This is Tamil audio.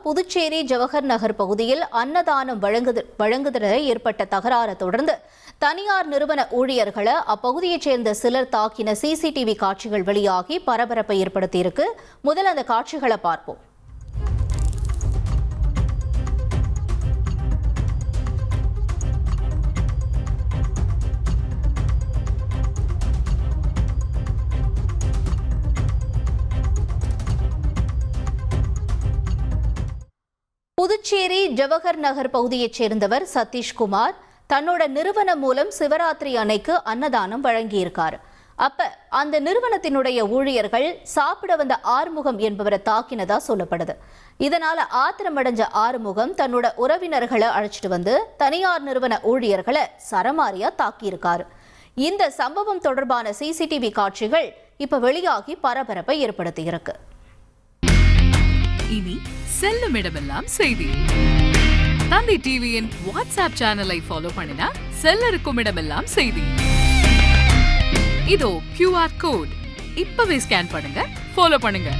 புதுச்சேரி ஜவஹர் நகர் பகுதியில் அன்னதானம் வழங்குதலில் ஏற்பட்ட தகராறு தொடர்ந்து தனியார் நிறுவன ஊழியர்களை அப்பகுதியைச் சேர்ந்த சிலர் தாக்கின சிசிடிவி காட்சிகள் வெளியாகி பரபரப்பை ஏற்படுத்தியிருக்கு. முதல் அந்த காட்சிகளை பார்ப்போம். புதுச்சேரி ஜவஹர் நகர் பகுதியைச் சேர்ந்தவர் சதீஷ்குமார் தன்னோட நிறுவனம் மூலம் சிவராத்திரி அன்னைக்கு அன்னதானம் வழங்கியிருக்காரு. அப்ப அந்த நிறுவனத்தினுடைய ஊழியர்கள் சாப்பிட வந்த ஆறுமுகம் என்பவரை தாக்கினதா சொல்லப்படுது. இதனால ஆத்திரமடைஞ்ச ஆறுமுகம் தன்னோட உறவினர்களை அழைச்சிட்டு வந்து தனியார் நிறுவன ஊழியர்களை சரமாரியா தாக்கியிருக்காரு. இந்த சம்பவம் தொடர்பான சிசிடிவி காட்சிகள் இப்ப வெளியாகி பரபரப்பை ஏற்படுத்தியிருக்கு. இனி செல்லும் இடமெல்லாம் செய்தி. தந்தி டிவியின் வாட்ஸ்அப் சேனலை ஃபாலோ பண்ணினா செல்லருக்கும் இடமெல்லாம் செய்தி. இதோ QR கோட் இப்பவே ஸ்கேன் பண்ணுங்க, ஃபாலோ பண்ணுங்க.